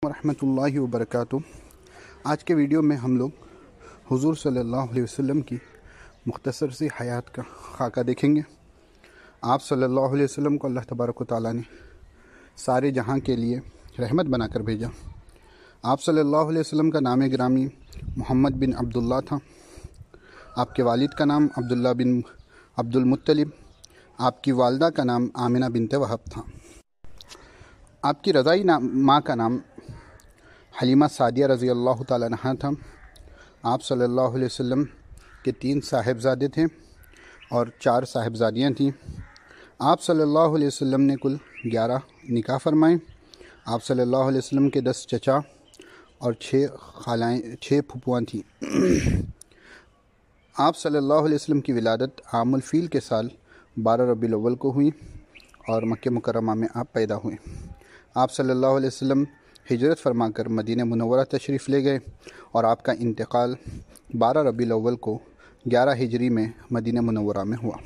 ورحمۃ اللہ وبرکاتہ۔ آج کے ویڈیو میں ہم لوگ حضور صلی اللہ علیہ وسلم کی مختصر سی حیات کا خاکہ دیکھیں گے۔ آپ صلی اللہ علیہ وسلم کو اللہ تبارک و تعالیٰ نے سارے جہاں کے لیے رحمت بنا کر بھیجا۔ آپ صلی اللہ علیہ وسلم کا نام گرامی محمد بن عبداللہ تھا۔ آپ کے والد کا نام عبداللہ بن عبد المطلب، آپ کی والدہ کا نام آمنہ بنت وہب تھا۔ آپ کی رضائی ماں کا نام حلیمہ سعدیہ رضی اللہ تعالیٰ عنہا تھا۔ آپ صلی اللہ علیہ وسلم کے 3 صاحبزادے تھے اور 4 صاحبزادیاں تھیں۔ آپ صلی اللہ علیہ وسلم نے کل 11 نکاح فرمائے۔ آپ صلی اللہ علیہ وسلم کے 10 چچا اور 6 پھپھوائیں تھیں۔ آپ صلی اللہ علیہ وسلم کی ولادت عام الفیل کے سال 12 ربیع الاول کو ہوئی اور مکہ مکرمہ میں آپ پیدا ہوئے۔ آپ صلی اللہ علیہ وسلم ہجرت فرما کر مدینہ منورہ تشریف لے گئے اور آپ کا انتقال 12 ربیع الاول کو 11 ہجری میں مدینہ منورہ میں ہوا۔